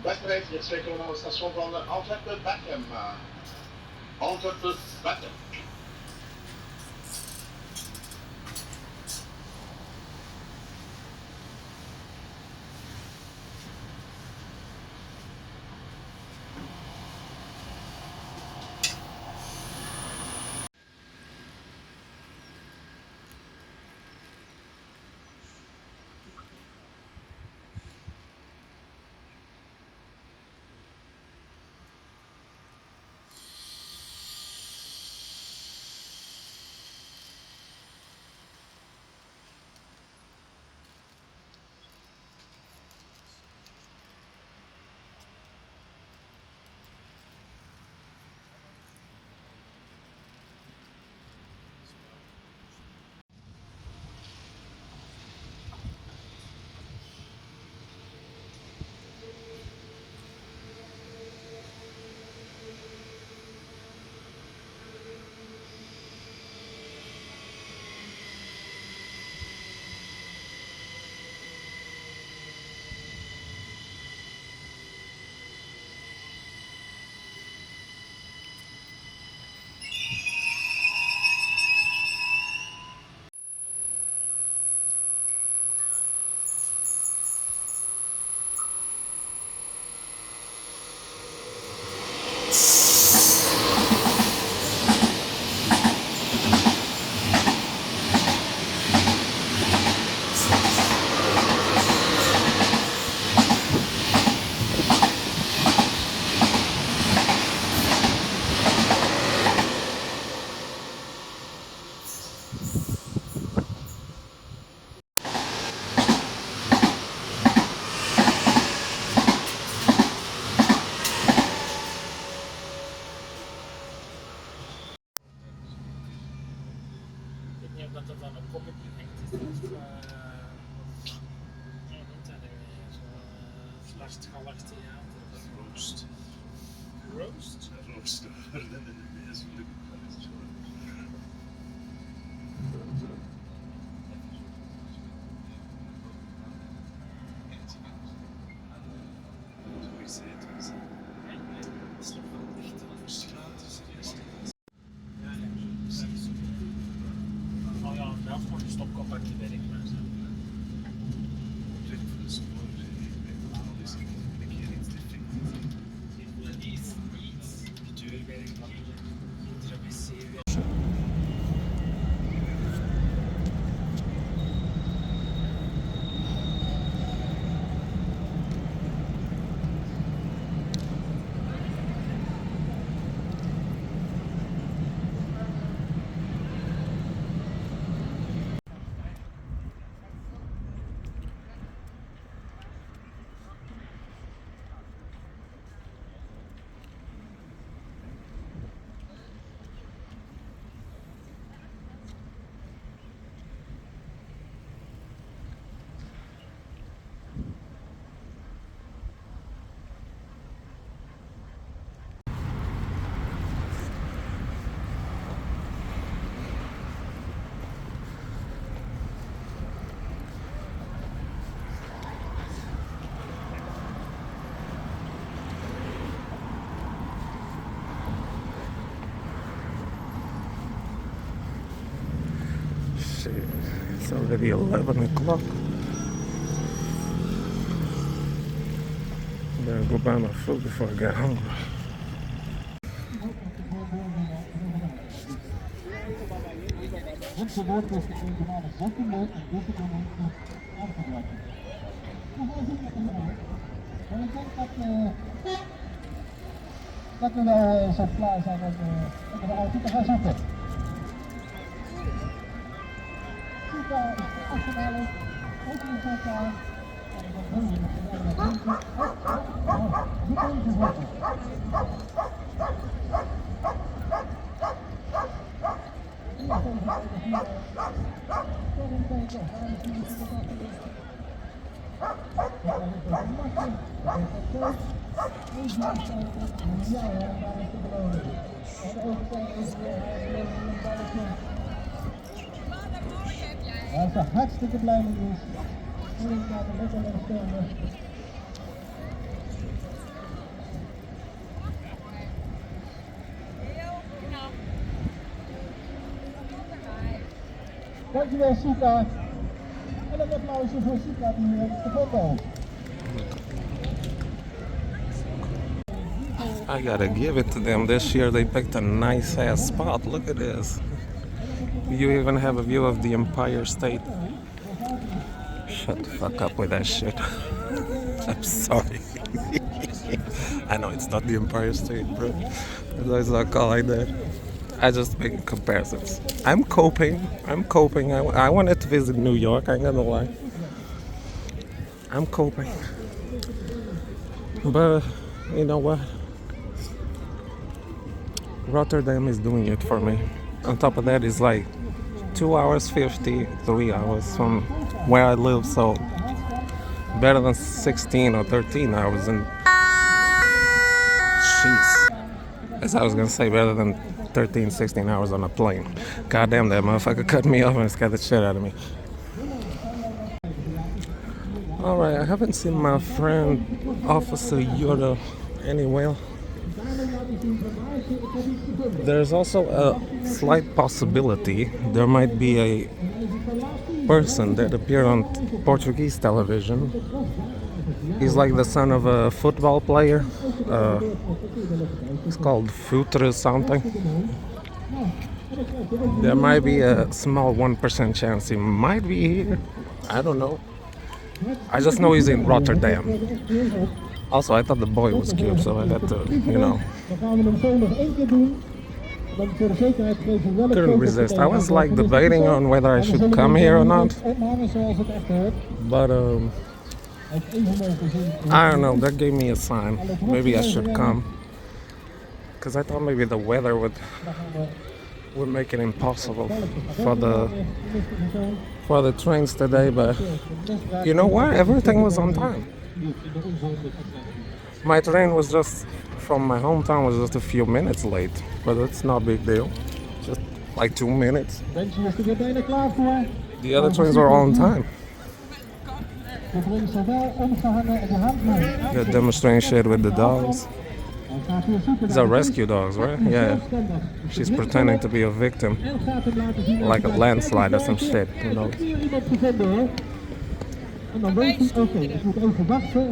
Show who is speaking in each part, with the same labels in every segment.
Speaker 1: Weggereed, je zeker naar het station van Antwerpen-Beckham. Antwerpen-Beckham.
Speaker 2: Dat er dan een kop op je nek is, of slachtgallig theater.
Speaker 3: Roast.
Speaker 2: Roast?
Speaker 3: Roast. Dat is een beetje
Speaker 2: Oh ja, wel gewoon een stopcompactje werk maar zo. De deurwerk van de wc-werk.
Speaker 4: It's already 11 o'clock. I better go buy my food before I get hungry.
Speaker 5: Het woord is de regionale zettinger en deze gemeente aangeblazen. En ik denk dat we wel zo klaar zijn om de auto te gaan zetten. Super is de afgedaling, ook in zo'n taal. En ik ben heel erg blij met mensen. Niet even zetten. Als ze hartstikke blij mee is, moet ik naar de lekker naar de Dankjewel Sita. En een applausje voor Sita die hier heeft gevonden.
Speaker 4: I gotta give it to them. This year they picked a nice ass spot. Look at this. You even have a view of the Empire State. Shut the fuck up with that shit. I'm sorry. I know it's not the Empire State, bro. It's not called like that. I just make comparisons. I'm coping. I wanted to visit New York, I ain't gonna lie. I'm coping. But you know what? Rotterdam is doing it for me. On top of that, it's like 2 hours 50, 3 hours from where I live, so better than 16 or 13 hours. And jeez, as I was gonna say, better than 13, 16 hours on a plane. Goddamn, that motherfucker cut me off and scared the shit out of me. Alright, I haven't seen my friend Officer Yoda anywhere. There's also a slight possibility there might be a person that appeared on Portuguese television. He's like the son of a football player. It's called Futre something. There might be a small 1% chance he might be here. I don't know. I just know he's in Rotterdam. Also, I thought the boy was cute, so I had to, you know. Couldn't resist. I was like debating on whether I should come here or not. But I don't know, that gave me a sign. Maybe I should come. Because I thought maybe the weather would make it impossible for the trains today, but you know what? Everything was on time. My train was just from my hometown was just a few minutes late, but it's not a big deal. Just like 2 minutes. The other trains were all on time. They're demonstrating shit with the dogs. These are rescue dogs, right? Yeah. She's pretending to be a victim. Like a landslide or some shit, you know.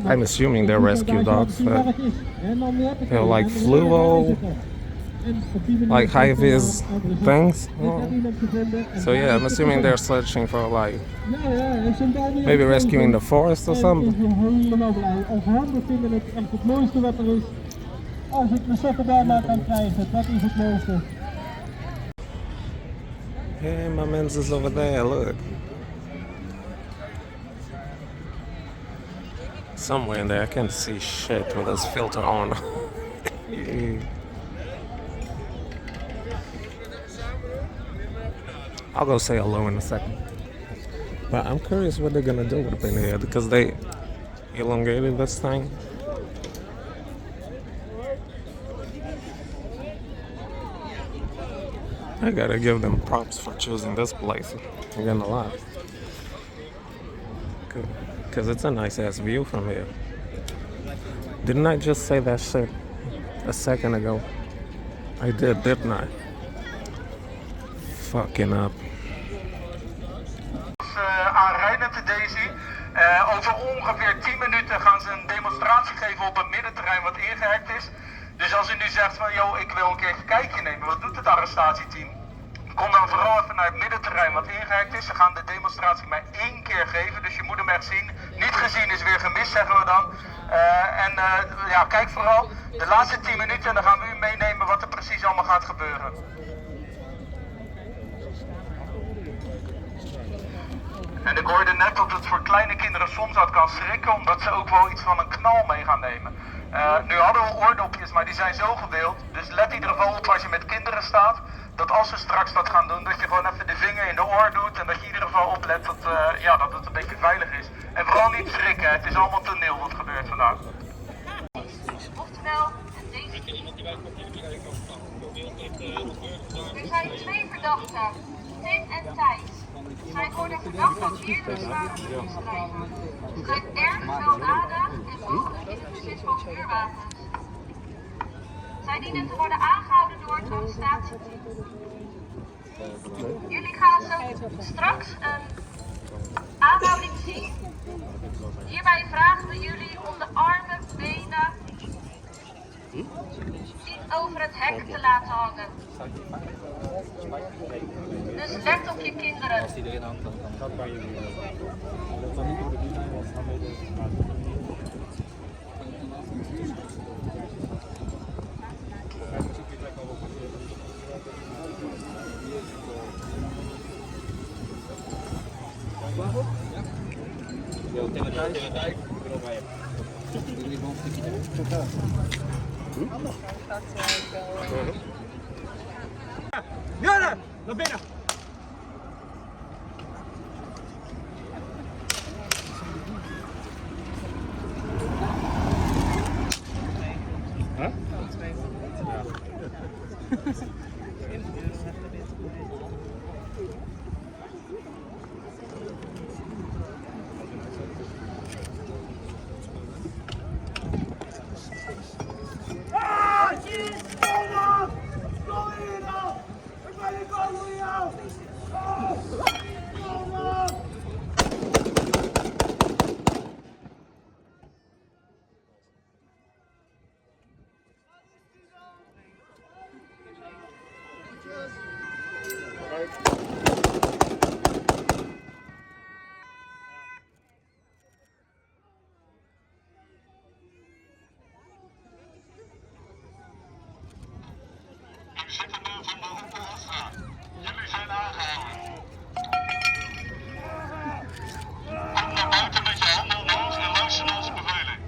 Speaker 4: I'm assuming they're rescue dogs. They're like fluo, like high-vis things. So yeah, I'm assuming they're searching for like, maybe rescuing the forest or something.
Speaker 5: Als ik mijn sokken bij maar kan krijgen, dat is het mooiste.
Speaker 4: Hey, my man's is over there, look. Somewhere in there, I can't see shit with this filter on. I'll go say hello in a second. But I'm curious what they're gonna do up in here because they elongated this thing. I gotta give them props for choosing this place. I'm gonna lie. Because it's a nice ass view from here. Didn't I just say that shit a second ago? I did, didn't I? Fucking up.
Speaker 6: Aanrijdend Daisy. Over ongeveer 10 minuten gaan ze een demonstratie geven op het middenterrein wat ingehekt is. Dus als u nu zegt van, yo, ik wil een keer een kijkje nemen, wat doet het arrestatieteam? Kom dan vooral even naar het middenterrein wat ingehekt is. Ze gaan de demonstratie maar 1 keer geven, dus je moet hem echt zien. Niet gezien is weer gemist, zeggen we dan. Ja, kijk vooral de laatste 10 minuten en dan gaan we u meenemen wat er precies allemaal gaat gebeuren. En ik hoorde net dat het voor kleine kinderen soms wat kan schrikken, omdat ze ook wel iets van een knal mee gaan nemen. Nu hadden we oordopjes, maar die zijn zo gewild. Dus let in ieder geval op als je met kinderen staat, dat als ze straks dat gaan doen, dat je gewoon even de vinger in de oor doet. En dat je in ieder geval oplet dat, dat het een beetje veilig is. En vooral niet schrikken, het is allemaal toneel wat gebeurt vandaag.
Speaker 7: Oftewel, er zijn 2 verdachten, Tim en Thijs. Zij worden verdacht van meerdere zware misdrijven. Ze zijn erg gewelddadig en mogelijk in het bezit van vuurwapens. Zij dienen te worden aangehouden door het arrestatieteam. Jullie gaan zo straks een aanhouding zien. Hierbij vragen we jullie om de armen, benen niet over het hek te laten hangen. Dus let op je kinderen.
Speaker 8: Als die erin hangt, dan kan dat bij jullie. Dat kan niet door de dienst, want dan weet je. Yo, tegen de dijk, ik ben al bij je. Doe je gewoon een stukje terug.
Speaker 2: Jaren, naar binnen!
Speaker 6: Inzittenden van de Opel Astra. Jullie zijn aangehouden. Kom naar buiten met je handen omhoog en luister naar onze beveling.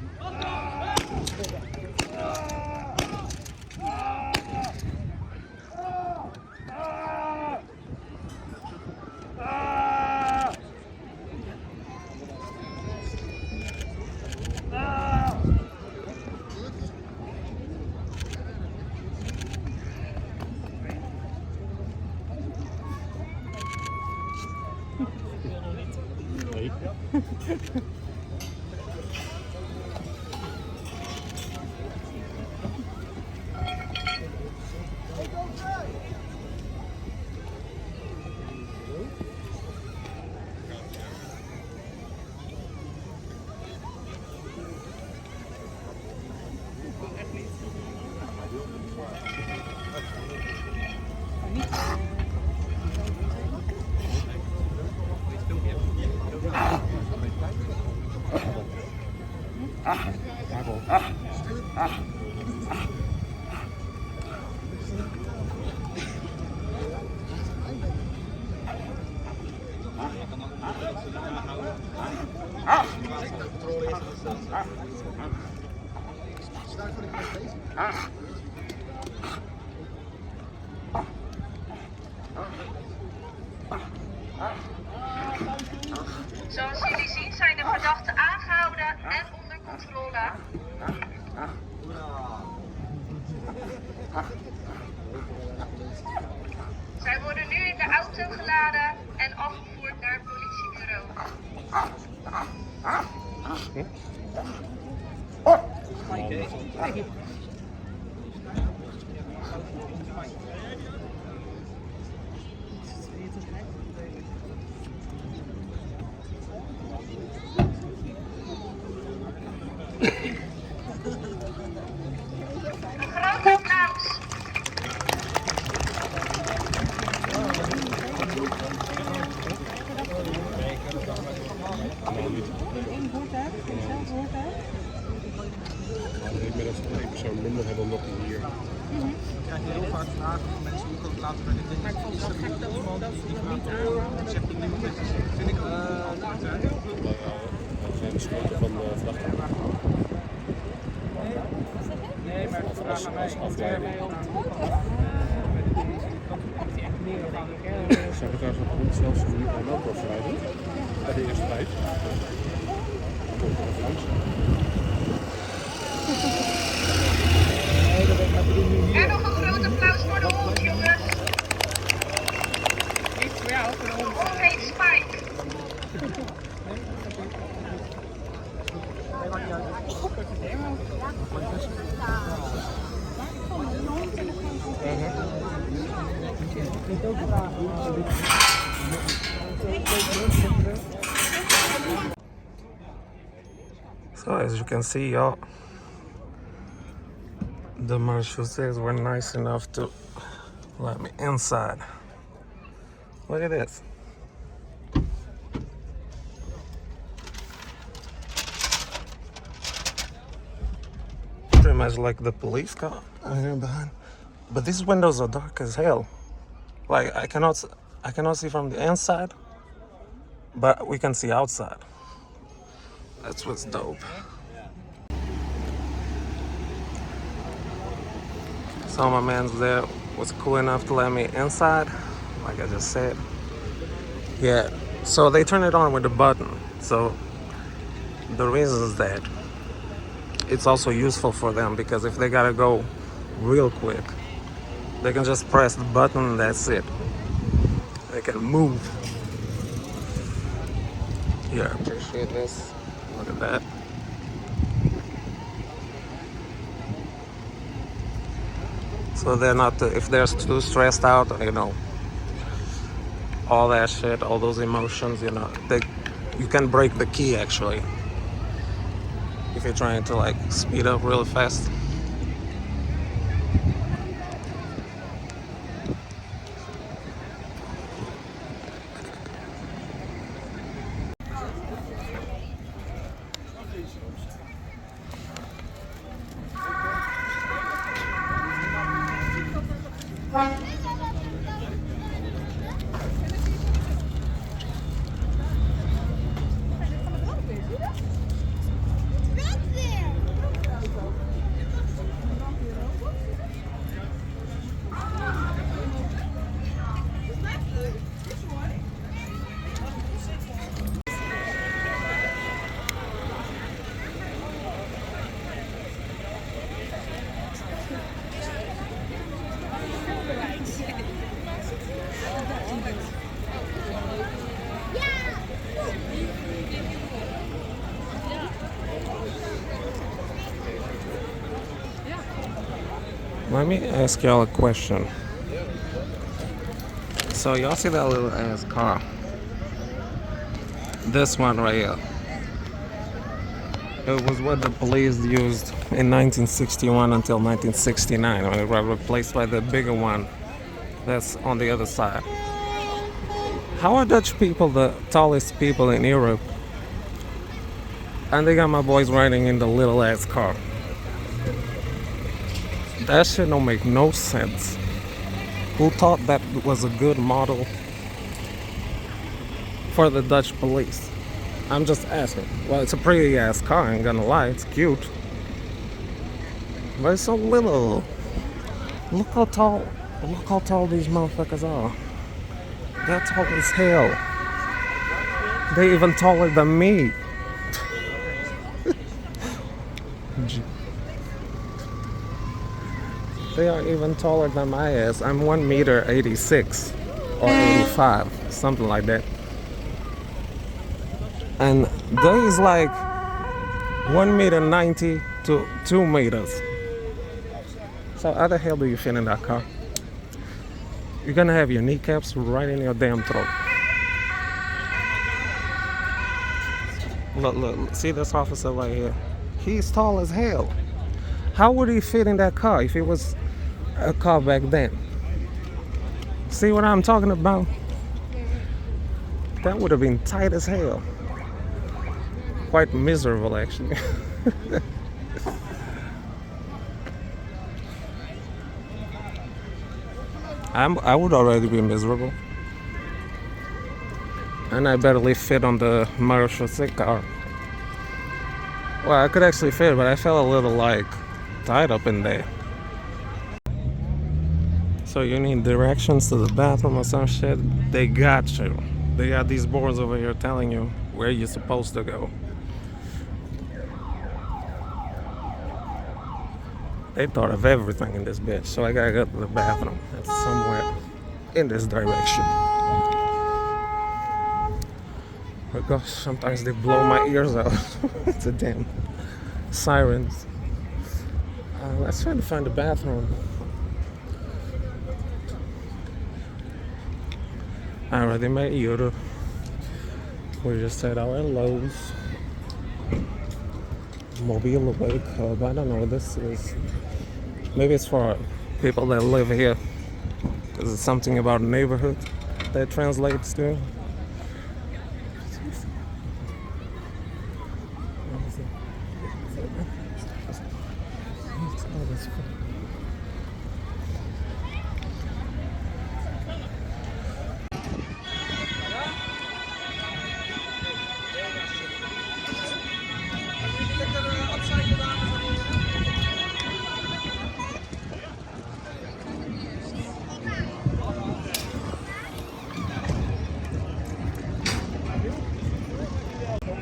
Speaker 7: Zoals jullie zien zijn de verdachten aangehouden en onder controle. Zij worden nu in de auto geladen en afgevoerd naar het politiebureau. Een groot applaus.
Speaker 5: Eén voertuig, hetzelfde voertuig.
Speaker 3: Inmiddels één persoon minder hebben omdat hij hier.
Speaker 8: Ik krijg heel vaak vragen van mensen hoe ik ook later bij dit ding. Maar ik vond het wel gek dat ze dat niet aanhouden. Ik zeg dat niemand dit is. Vind ik
Speaker 3: Dat zijn de schoten van de verdachte.
Speaker 8: Nee, maar het vraag aan mij
Speaker 3: afleiding. Secretaris van Politie zelfs nu al wel verwijderd. Bij de eerste tijd. Komt er even langs.
Speaker 7: En nog een groot applaus voor de hond, jongens. De hond heet Spike.
Speaker 4: So as you can see, y'all, the marechauseurs were nice enough to let me inside. Look at this. Pretty much like the police car here behind. But these windows are dark as hell. Like I cannot see from the inside, but we can see outside. That's what's dope. So my man's there was cool enough to let me inside, like I just said. Yeah, so they turn it on with a button. So the reason is that it's also useful for them, because if they gotta go real quick, they can just press the button and that's it. They can move. Yeah, appreciate this. Look at that. So they're not, if they're too stressed out, you know, all that shit, all those emotions, you know, you can break the key actually if you're trying to like speed up really fast. Let me ask y'all a question. So y'all see that little ass car? This one right here. It was what the police used in 1961 until 1969 when it was replaced by the bigger one that's on the other side. How are Dutch people the tallest people in Europe? And they got my boys riding in the little ass car. That shit don't make no sense. Who thought that was a good model for the Dutch police? I'm just asking. Well, it's a pretty ass car, I ain't gonna lie, it's cute. But it's so little. Look how tall these motherfuckers are. They're tall as hell. They're even taller than me. They are even taller than my ass. I'm 1 meter 86 or 85, something like that. And there is like 1 meter 90 to 2 meters. So how the hell do you fit in that car? You're gonna have your kneecaps right in your damn throat. Look, see this officer right here? He's tall as hell. How would he fit in that car if it was a car back then? See what I'm talking about? That would have been tight as hell. Quite miserable, actually. I would already be miserable. And I barely fit on the marechaussee car. Well, I could actually fit, but I felt a little like tied up in there. So you need directions to the bathroom or some shit? They got you. They got these boards over here telling you where you're supposed to go. They thought of everything in this bitch, so I gotta go to the bathroom. It's somewhere in this direction. Oh gosh, sometimes they blow my ears out. It's a damn sirens. Let's try to find the bathroom. already made Euro. We just said our hellos. Mobile Wake Hub. I don't know what this is. Maybe it's for people that live here. Is it something about neighborhood that translates to?
Speaker 8: Om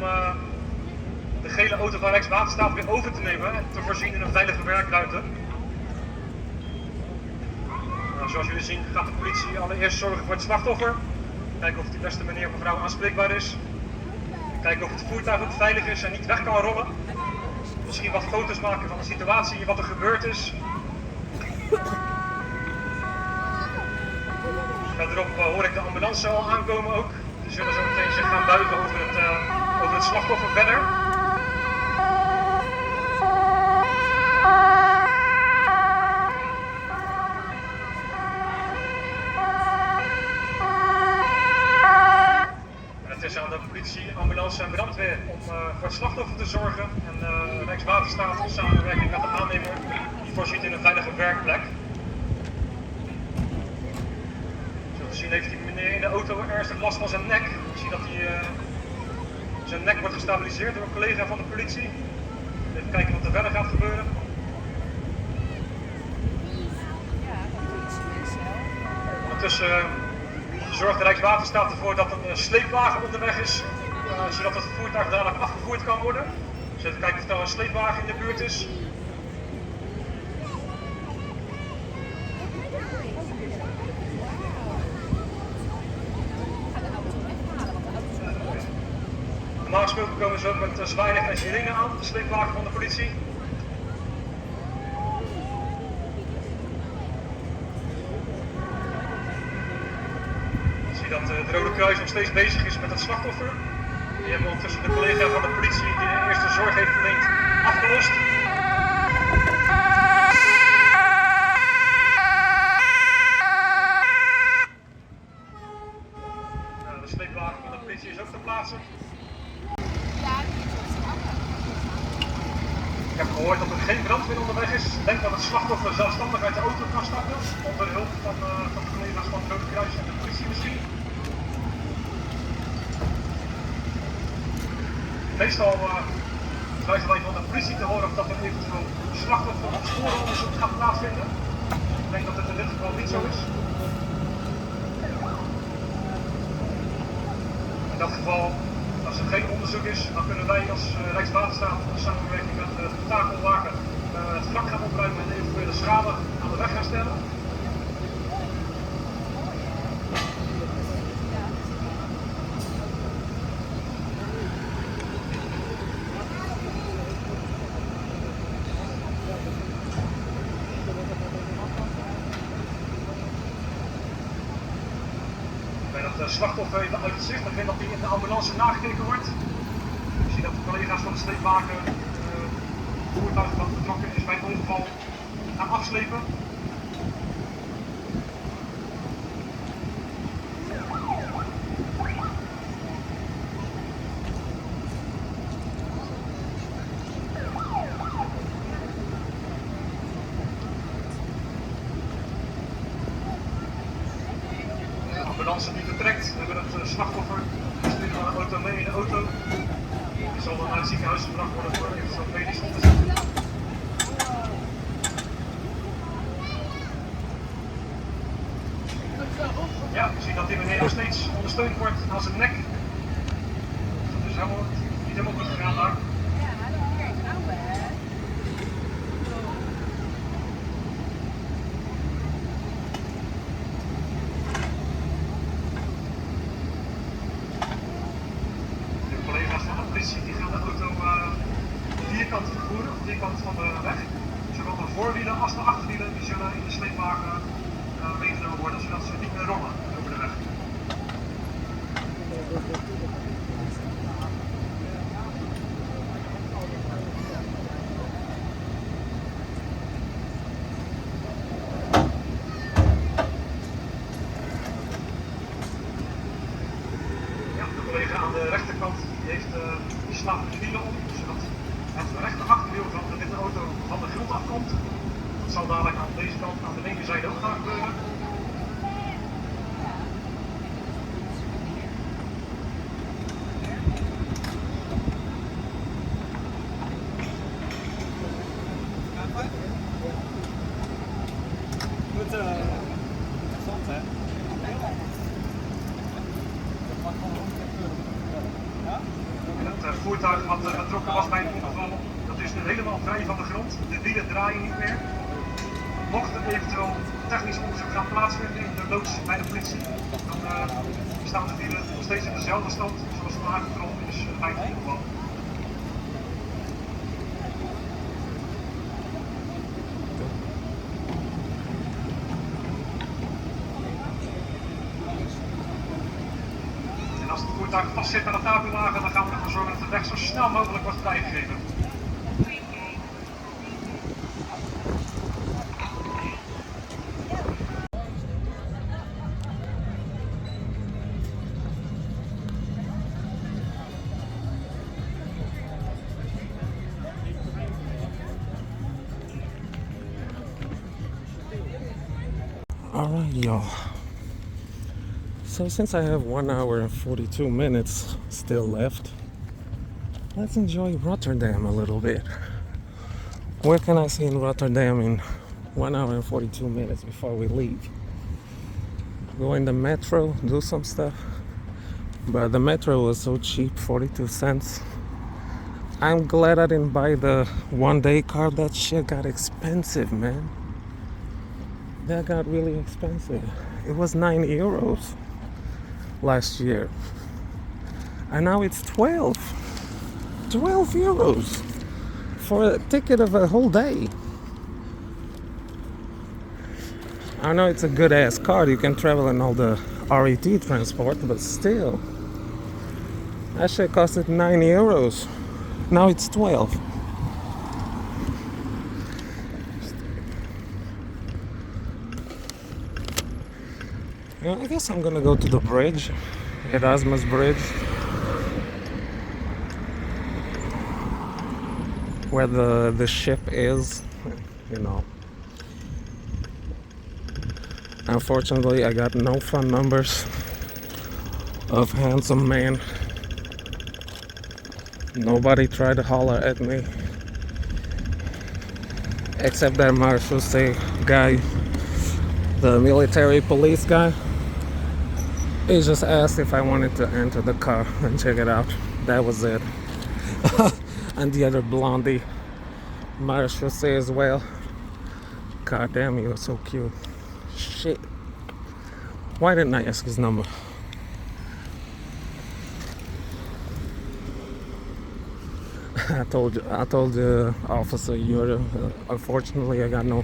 Speaker 8: de gele auto van Rijkswaterstaat weer over te nemen en te voorzien in een veilige werkruimte. Nou, zoals jullie zien gaat de politie allereerst zorgen voor het slachtoffer. Kijken of die beste meneer of mevrouw aanspreekbaar is. Kijken of het voertuig ook veilig is en niet weg kan rollen. Misschien wat foto's maken van de situatie, wat er gebeurd is. Verderop hoor ik de ambulance al aankomen ook. Die zullen zo meteen zich gaan buigen over het slachtoffer verder. En het is aan de politie, ambulance en brandweer om voor het slachtoffer te zorgen. En Rijkswaterstaat in samenwerking met de aannemer die voorziet in een veilige werkplek. Misschien heeft die meneer in de auto ernstig last van zijn nek. Ik zie dat zijn nek wordt gestabiliseerd door een collega van de politie. Even kijken wat er verder gaat gebeuren. Ondertussen zorgt de Rijkswaterstaat ervoor dat een sleepwagen onderweg is. Zodat het voertuig dadelijk afgevoerd kan worden. Dus even kijken of er een sleepwagen in de buurt is. Normaal gesproken komen ze ook met zwaailicht en sirene aan, de sleepwagen van de politie. Ik zie dat het Rode Kruis nog steeds bezig is met het slachtoffer. Die hebben ondertussen de collega van de politie die de eerste zorg heeft verleend afgelost. De sleepwagen van de politie is ook ter plaatse. Ik heb gehoord dat er geen brandweer onderweg is. Ik denk dat het slachtoffer zelfstandig uit de auto kan stappen. Onder hulp van de collega's van het Rode Kruis en de politie misschien. Meestal krijgen wij van de politie te horen of dat er eventueel slachtoffer of sporenonderzoek gaat plaatsvinden. Ik denk dat het in dit geval niet zo is. In dat geval, als er geen onderzoek is, dan kunnen wij als Rijkswaterstaat in samenwerking met de takelwagen het vlak gaan opruimen en eventuele schade aan de weg gaan stellen. Het slachtoffer even uit het zicht. Ik denk dat hij in de ambulance nagekeken wordt. Ik zie dat de collega's van de sleepwagen het voertuig dat betrokken is bij het ongeval gaan afslepen. De ambulance die vertrekt, we hebben het slachtoffer, die sturen naar de auto mee in de auto. Die zal dan naar het ziekenhuis gebracht worden voor eventueel medisch onderzoek. Ja, we zien dat die meneer nog steeds ondersteund wordt aan zijn nek. Dat is helemaal, niet helemaal goed gegaan daar. Die gaan de auto vierkant vervoeren, vierkant van de weg. Zowel de voorwielen als de achterwielen die zullen in de sleepwagen meegenomen worden, zodat ze niet meer rollen over de weg. collega aan de rechterkant die slaat de wielen om, zodat het rechter achterwiel van de witte auto van de grond afkomt. Dat zal dadelijk aan deze kant, aan de linkerzijde ook gaan gebeuren. Het voertuig wat betrokken was bij het ongeval, dat is nu helemaal vrij van de grond. De wielen draaien niet meer. Mocht er eventueel technisch onderzoek gaan plaatsvinden in de loods bij de politie, dan staan de wielen nog steeds in dezelfde stand zoals het aangetroffen is bij het ongeval. En als het voertuig vast zit aan de takelwagen, dan gaan we ervoor zorgen dat de weg zo snel mogelijk wordt vrijgegeven.
Speaker 4: Alright, y'all. So since I have 1 hour and 42 minutes still left, let's enjoy Rotterdam a little bit. Where can I see in Rotterdam in 1 hour and 42 minutes before we leave? Go in the metro, do some stuff. But the metro was so cheap, 42 cents. I'm glad I didn't buy the one-day card. That shit got expensive, man. That got really expensive. It was €9 last year. And now it's 12. 12 euros for a ticket of a whole day. I know it's a good ass card. You can travel in all the RET transport, but still. That shit costed €9. Now it's 12. I guess I'm gonna go to the bridge, Erasmus Bridge, where the ship is, you know. Unfortunately, I got no phone numbers of handsome man. Nobody tried to holler at me, except that Marshall guy, the military police guy. He just asked if I wanted to enter the car and check it out. That was it. And the other blondie, Marshall as well. God damn, he was so cute. Shit. Why didn't I ask his number? I told the officer, unfortunately I got no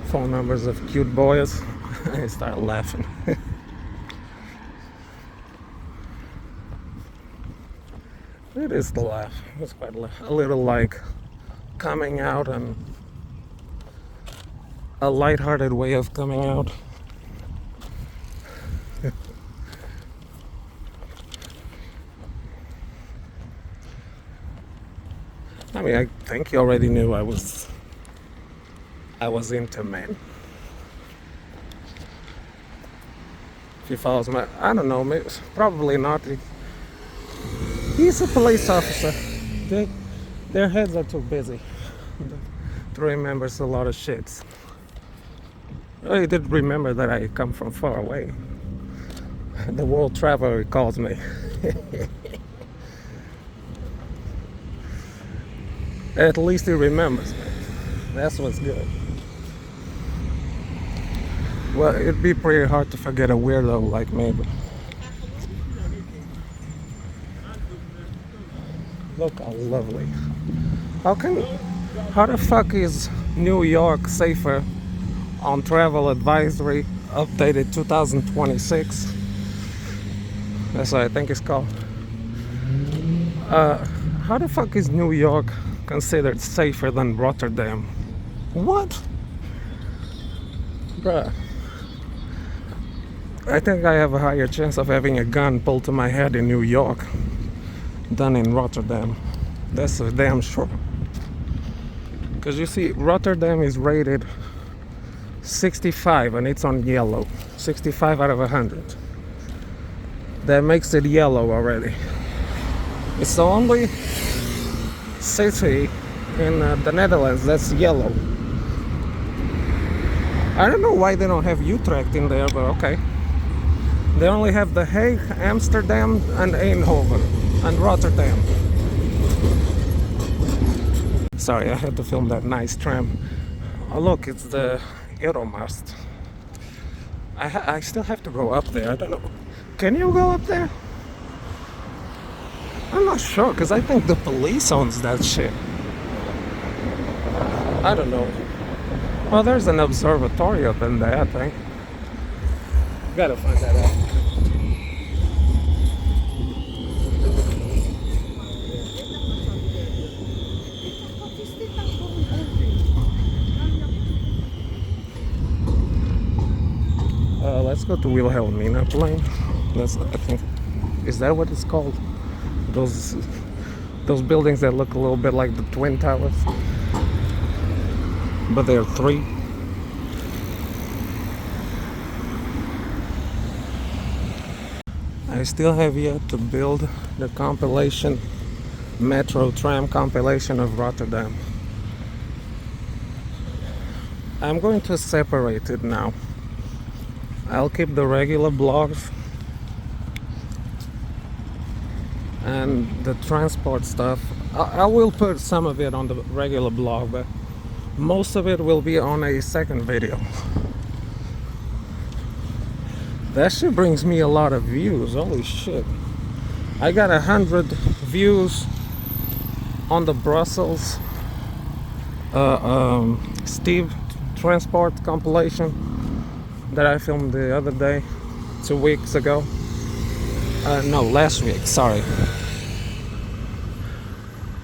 Speaker 4: phone numbers of cute boys. I started laughing. It is the laugh. It's quite a little like coming out, and a lighthearted way of coming out. I mean, I think you already knew I was into men. If he follows my, I don't know, maybe, probably not. He's a police officer. Their heads are too busy to remember a lot of shits. He did remember that I come from far away. The world traveler calls me. At least he remembers me. That's what's good. Well, it'd be pretty hard to forget a weirdo like me, but look how lovely. How the fuck is New York safer on travel advisory updated 2026? That's what I think it's called. How the fuck is New York considered safer than Rotterdam? What? Bruh. I think I have a higher chance of having a gun pulled to my head in New York than in Rotterdam. That's for damn sure. Because you see, Rotterdam is rated 65 and it's on yellow. 65 out of 100. That makes it yellow already. It's the only city in the Netherlands that's yellow. I don't know why they don't have Utrecht in there, but okay. They only have The Hague, Amsterdam, and Eindhoven, and Rotterdam. Sorry, I had to film that nice tram. Oh look, it's the Euromast. I still have to go up there, I don't know. Can you go up there? I'm not sure, because I think the police owns that shit. I don't know. Well, there's an observatory up in there, I think. Gotta find that out. Let's go to Veiligheids. That's, I think, is that what it's called? Those buildings that look a little bit like the Twin Towers, but they're 3. I still have yet to build the compilation, metro tram compilation of Rotterdam. I'm going to separate it now. I'll keep the regular blogs and the transport stuff. I will put some of it on the regular blog, but most of it will be on a second video. That shit brings me a lot of views. Holy shit. I got 100 views on the Brussels Steve transport compilation that I filmed the other day, 2 weeks ago. No, last week, sorry.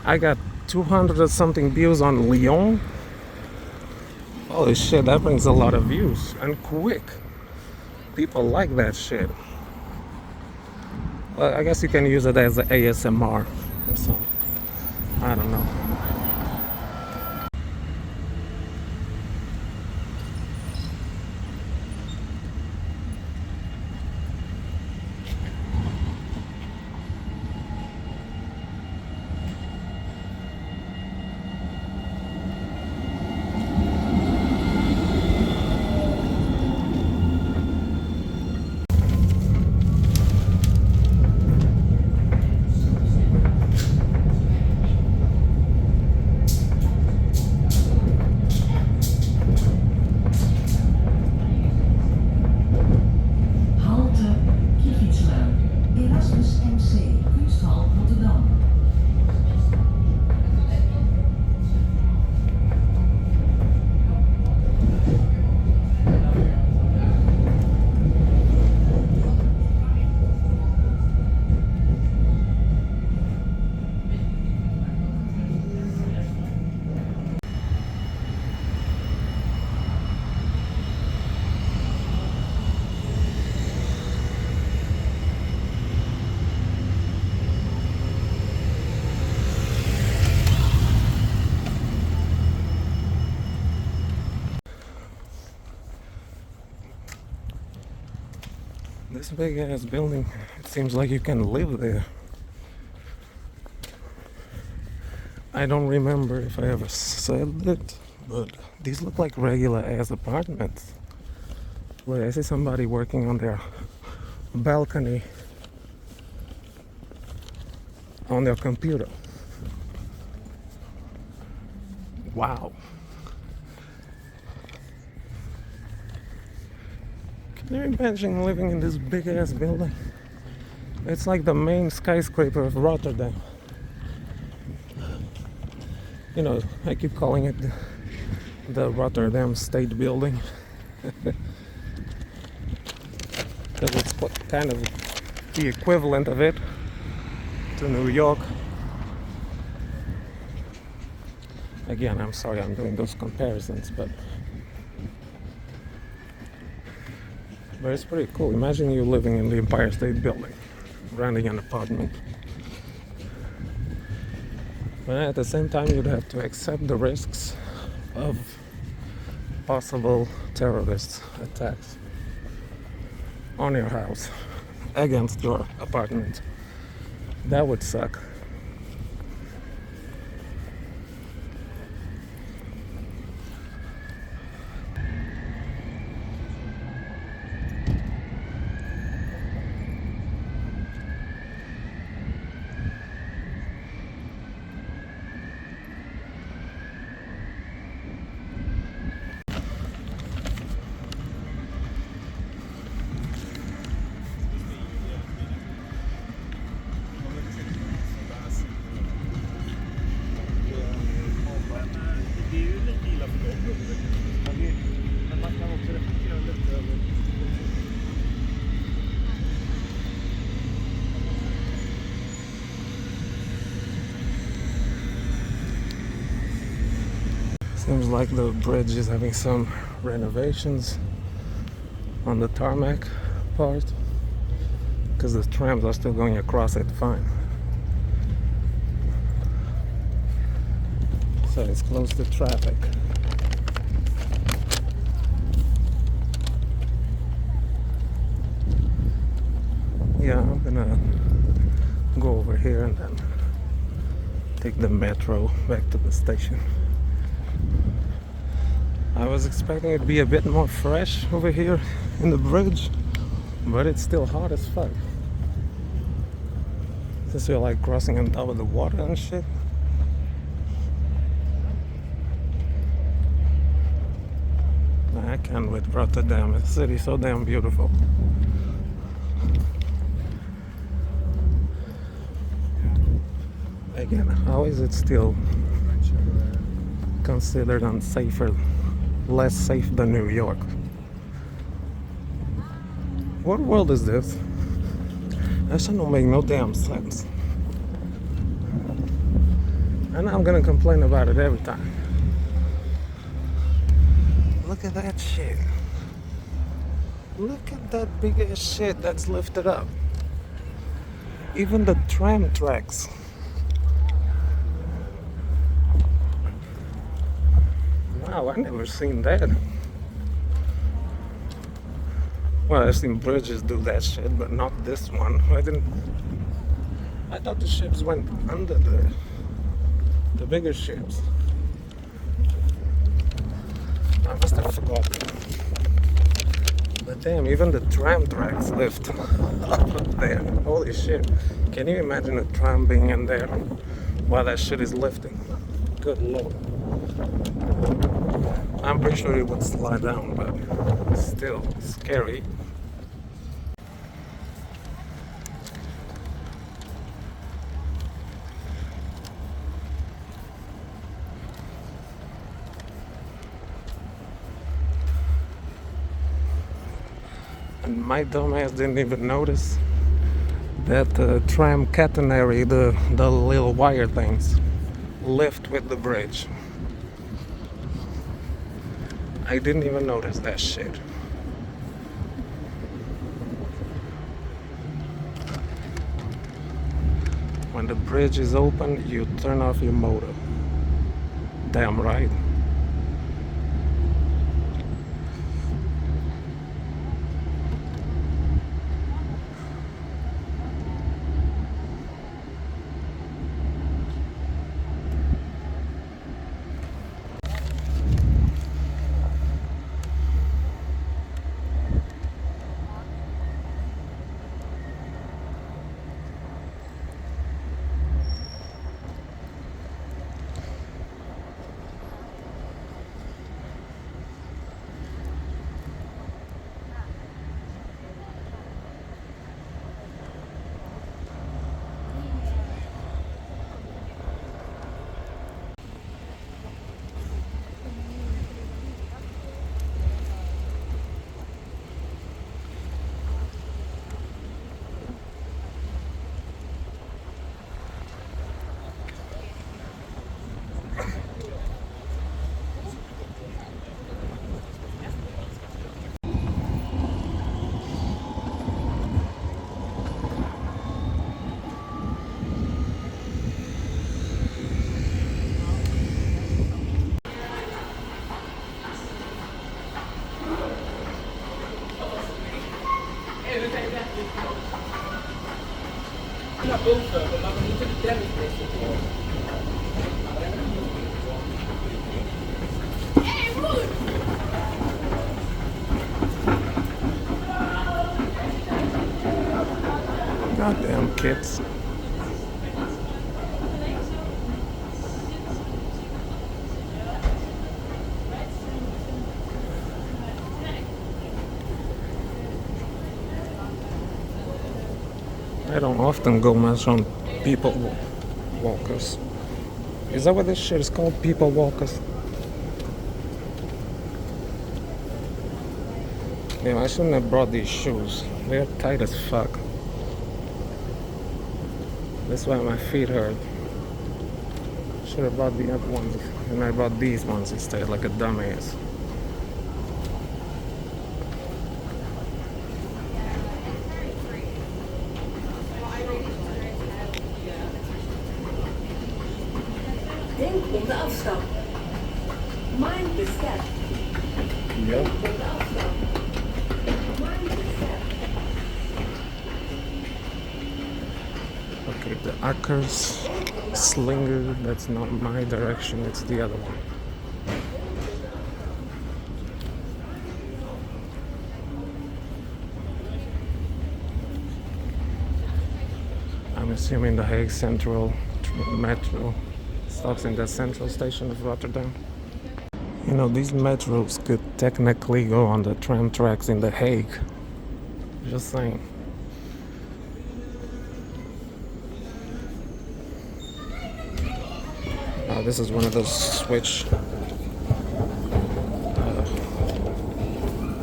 Speaker 4: I got 200 or something views on Lyon. Holy shit, that brings a lot of views, and quick. People like that shit. Well, I guess you can use it as an ASMR or something. I don't know.
Speaker 9: Rotterdam.
Speaker 4: This big ass building, it seems like you can live there. I don't remember if I ever said it, but these look like regular ass apartments. Wait, I see somebody working on their balcony on their computer. Wow. Can you imagine living in this big ass building? It's like the main skyscraper of Rotterdam. You know, I keep calling it the Rotterdam State Building. Because it's kind of the equivalent of it to New York. Again, I'm sorry I'm doing those comparisons, but But it's pretty cool. Imagine you living in the Empire State Building, renting an apartment. But at the same time, you'd have to accept the risks of possible terrorist attacks on your house against your apartment. That would suck. Seems like the bridge is having some renovations on the tarmac part, because the trams are still going across it fine. So it's close to traffic. Yeah, I'm gonna go over here and then take the metro back to the station. I was expecting it to be a bit more fresh over here in the bridge, but it's still hot as fuck. Since you're like crossing on top of the water and shit. I can't with Rotterdam. The city's so damn beautiful. Again, how is it still considered unsafer? Less safe than New York? What world is this? That shit don't make no damn sense. And I'm gonna complain about it every time. Look at that shit. Look at that big ass shit that's lifted up. Even the tram tracks. Wow, I never seen that. Well, I've seen bridges do that shit, but not this one. I thought the ships went under the bigger ships. I must have forgotten. But damn, even the tram tracks lift up there. Holy shit. Can you imagine a tram being in there while that shit is lifting? Good lord. I'm pretty sure it would slide down, but still scary. And my dumbass didn't even notice that the tram catenary, the little wire things, lift with the bridge. I didn't even notice that shit. When the bridge is open, you turn off your motor. Damn right.
Speaker 2: naar boven, maar we moeten de tram niet presenteren.
Speaker 4: Goddamn kids. I don't often go much on people walkers. Is that what this shit is called? People walkers? Yeah, I shouldn't have brought these shoes. They're tight as fuck. That's why my feet hurt. Should have bought the other ones, and I bought these ones instead, like a dumbass.
Speaker 9: Denk om de afstand. Mind the step.
Speaker 4: Yep.
Speaker 9: Denk om de afstand. Mind the step.
Speaker 4: Okay, the Akkers Slinger, that's not my direction, it's the other one. I'm assuming the Hague Central Metro stops in the central station of Rotterdam. You know, these metros could technically go on the tram tracks in The Hague. Just saying. This is one of those switch.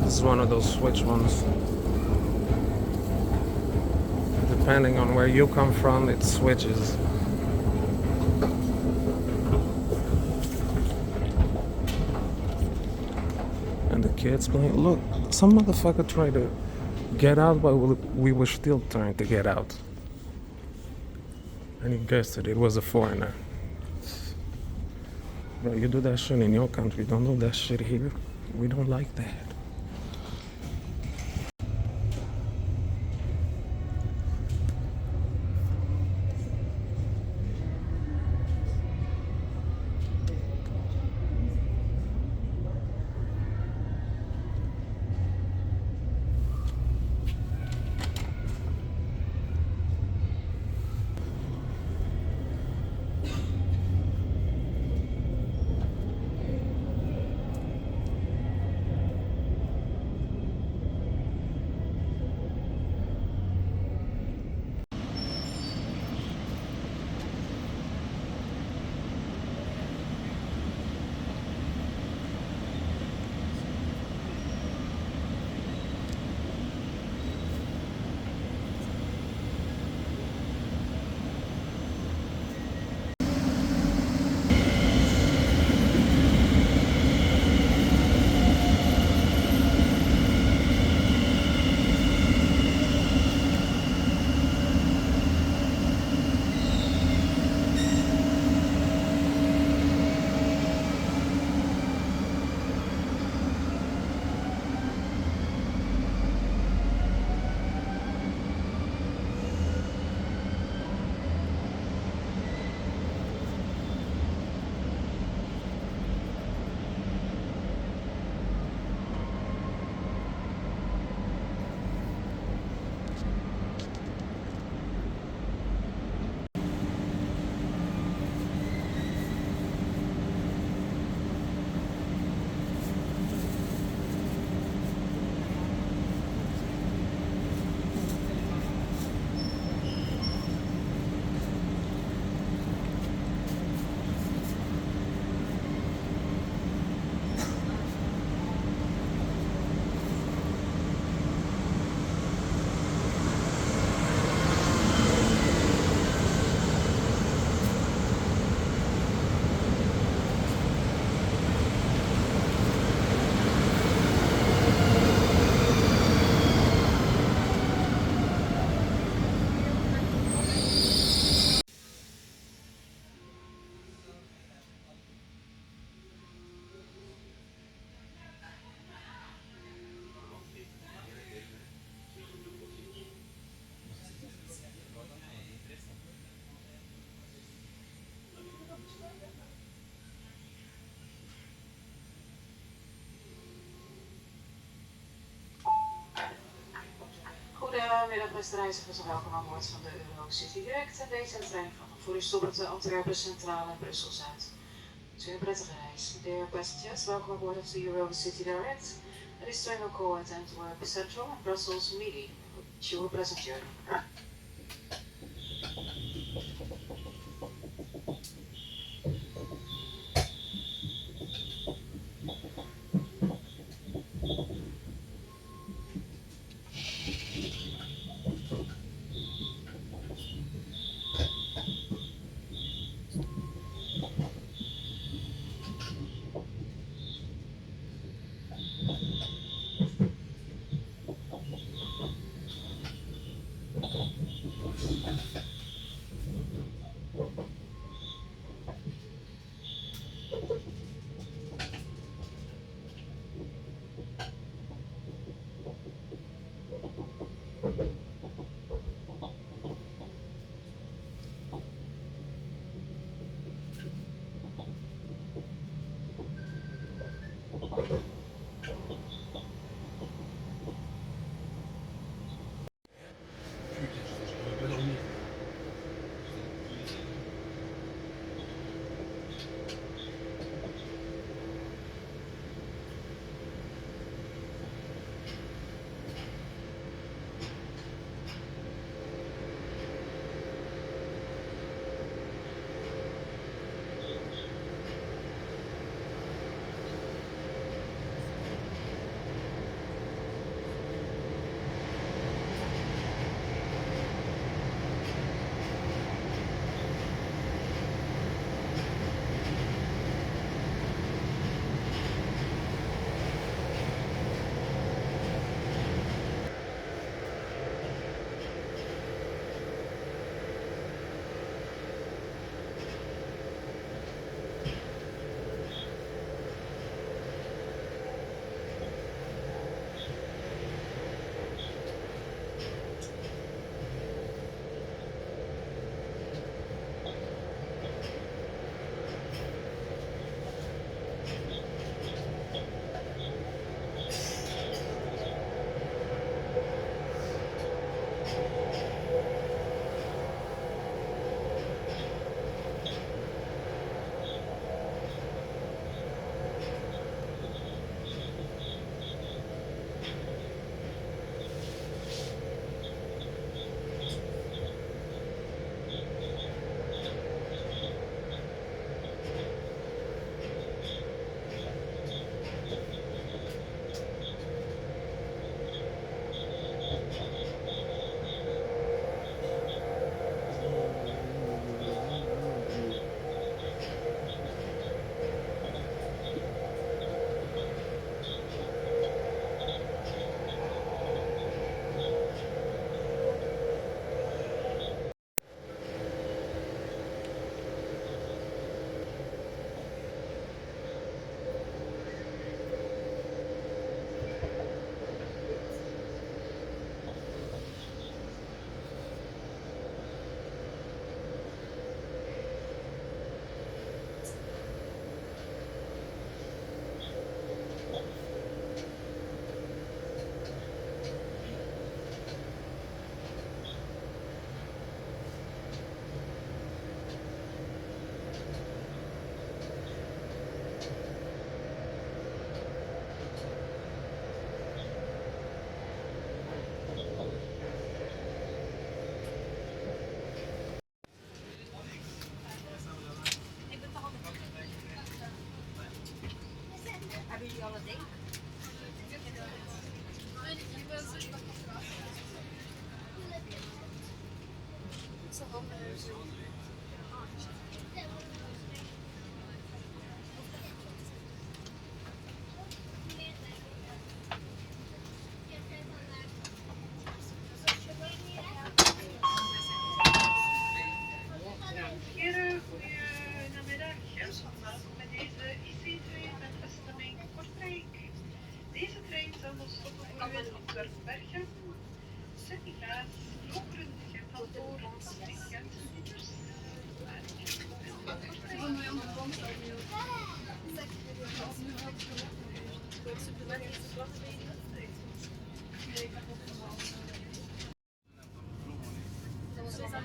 Speaker 4: This is one of those switch ones. Depending on where you come from, it switches. And the kids playing. Look, some motherfucker tried to get out while we were still trying to get out. And he guessed it was a foreigner. Bro, you do that shit in your country, don't do that shit here. We don't like that.
Speaker 10: Goedemiddag beste reizigers en welkom aan boord van de Eurocity Direct en deze trein van voor u stoppend Antwerpen Centraal en Brussel Zuid. Het is een prettige reis. Dear passengers, welcome aboard of the Eurocity Direct. This train will call at Antwerp Central and Brussels Midi. Wish you a pleasant journey.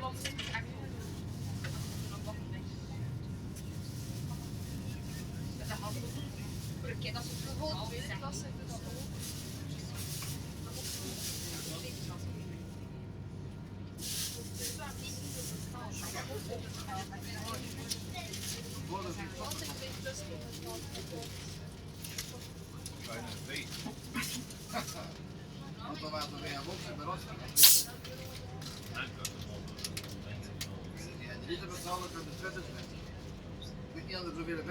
Speaker 7: Dat is bijvoorbeeld tweede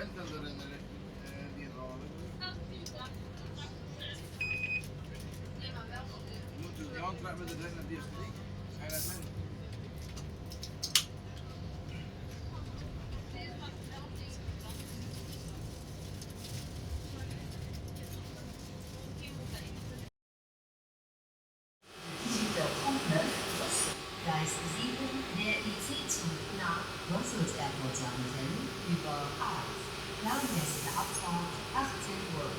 Speaker 11: Gleis 7 der IC-Zug nach Brussels Airport Southampton über Art. Planmäßige Abfahrt 18:39 Uhr.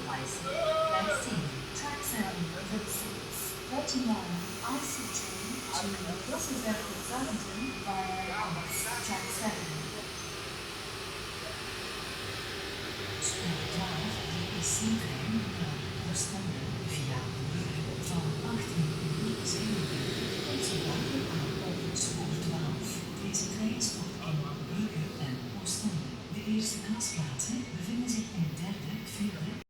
Speaker 11: Gleis 7. Track 7 the 639 IC train to Brussels Airport Southampton via Art. Track 7. Drive the IC train